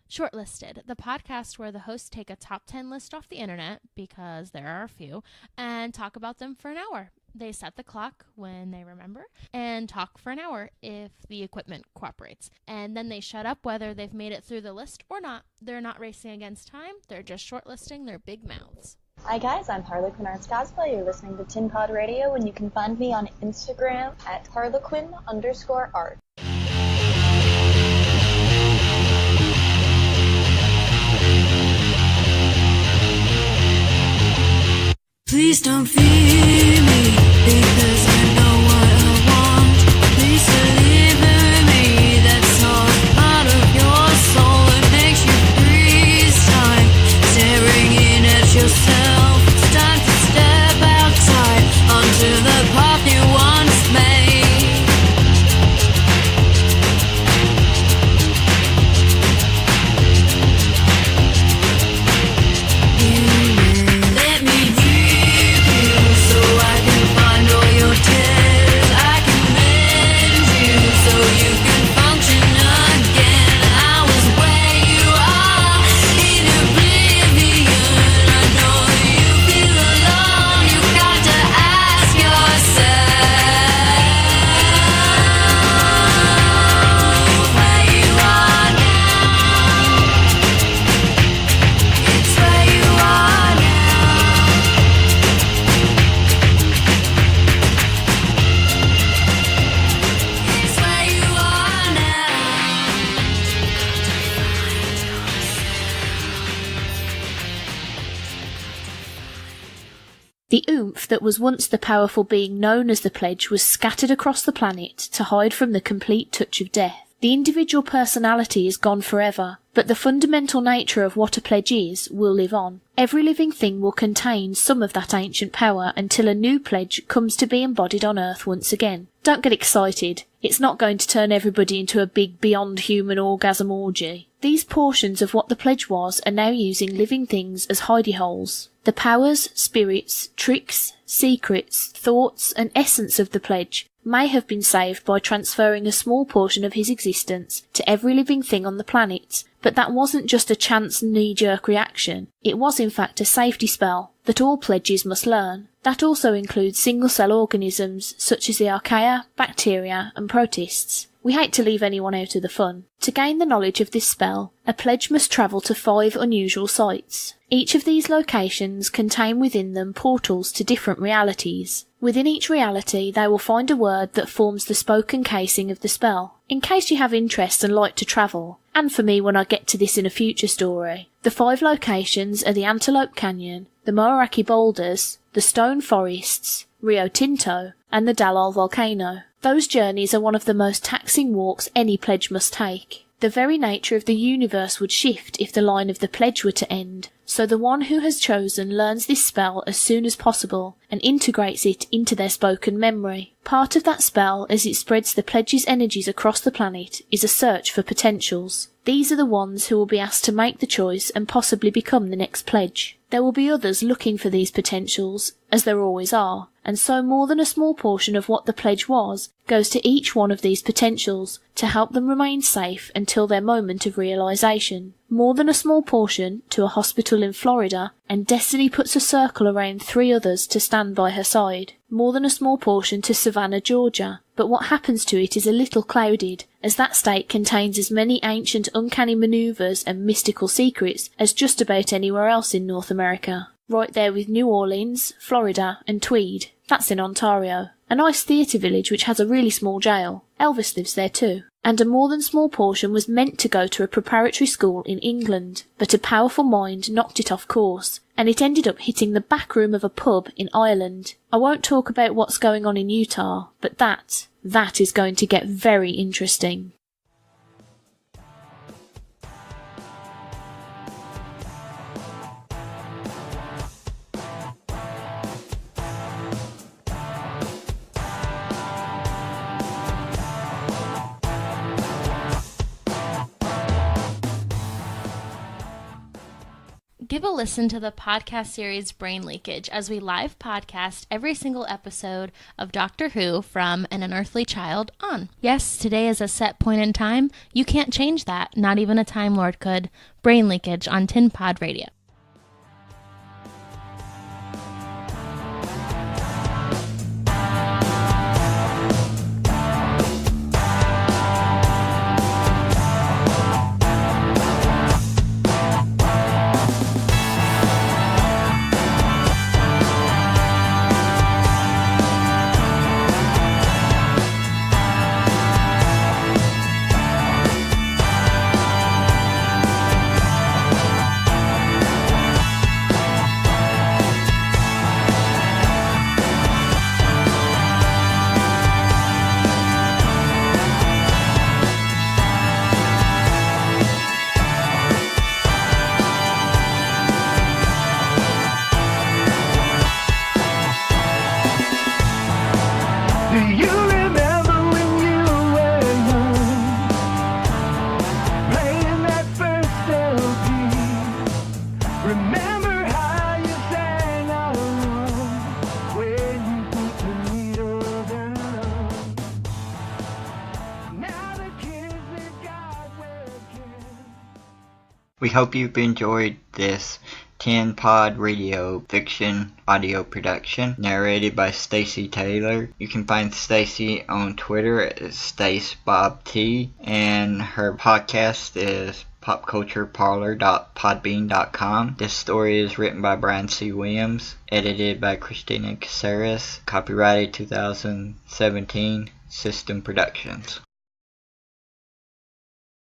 Shortlisted, the podcast where the hosts take a top 10 list off the internet, because there are a few, and talk about them for an hour. They set the clock when they remember and talk for an hour if the equipment cooperates. And then they shut up whether they've made it through the list or not. They're not racing against time. They're just shortlisting their big mouths. Hi guys, I'm Harlequin Arts Cosplay. You're listening to Tin Pod Radio, and you can find me on Instagram at Harlequin_art. Please don't fear me, because I know what I want. Please deliver me that soft part of your soul that makes you freeze time, staring in at yourself. It's time to step outside onto the path you once made. Let me breathe you so I can find all your tears. I can mend you so you can function again. I was where you are in oblivion. I know you feel alone. You got to ask yourself where you are now. It's where you are now. It's where you are now. The oomph that was once the powerful being known as the Pledge was scattered across the planet to hide from the complete touch of death. The individual personality is gone forever, but the fundamental nature of what a pledge is will live on. Every living thing will contain some of that ancient power until a new pledge comes to be embodied on Earth once again. Don't get excited. It's not going to turn everybody into a big beyond human orgasm orgy. These portions of what the pledge was are now using living things as hidey holes. The powers, spirits, tricks, secrets, thoughts and essence of the pledge may have been saved by transferring a small portion of his existence to every living thing on the planet, but that wasn't just a chance knee-jerk reaction. It was in fact a safety spell that all pledges must learn. That also includes single-cell organisms such as the archaea, bacteria and protists. We hate to leave anyone out of the fun. To gain the knowledge of this spell, a pledge must travel to 5 unusual sites. Each of these locations contain within them portals to different realities. Within each reality, they will find a word that forms the spoken casing of the spell. In case you have interest and like to travel, and for me when I get to this in a future story, the 5 locations are the Antelope Canyon, the Moaraki Boulders, the Stone Forests, Rio Tinto, and the Dalal Volcano. Those journeys are one of the most taxing walks any pledge must take. The very nature of the universe would shift if the line of the pledge were to end, so the one who has chosen learns this spell as soon as possible and integrates it into their spoken memory. Part of that spell, as it spreads the pledge's energies across the planet, is a search for potentials. These are the ones who will be asked to make the choice and possibly become the next pledge. There will be others looking for these potentials, as there always are, and so more than a small portion of what the pledge was goes to each one of these potentials to help them remain safe until their moment of realization. More than a small portion to a hospital in Florida, and Destiny puts a circle around 3 others to stand by her side. More than a small portion to Savannah, Georgia, but what happens to it is a little clouded, as that state contains as many ancient uncanny manoeuvres and mystical secrets as just about anywhere else in North America. Right there with New Orleans, Florida and Tweed. That's in Ontario. A nice theatre village which has a really small jail. Elvis lives there too. And a more than small portion was meant to go to a preparatory school in England, but a powerful mind knocked it off course, and it ended up hitting the back room of a pub in Ireland. I won't talk about what's going on in Utah, but that is going to get very interesting. Give a listen to the podcast series Brain Leakage as we live podcast every single episode of Doctor Who from An Unearthly Child on. Yes, today is a set point in time. You can't change that. Not even a Time Lord could. Brain Leakage on Tin Pod Radio. We hope you've enjoyed this Tin Pod Radio fiction audio production narrated by Stacey Taylor. You can find Stacey on Twitter at StaceBobT, and her podcast is popcultureparlor.podbean.com. This story is written by Brian C. Williams, edited by Christina Caceres, copyrighted 2017, System Productions.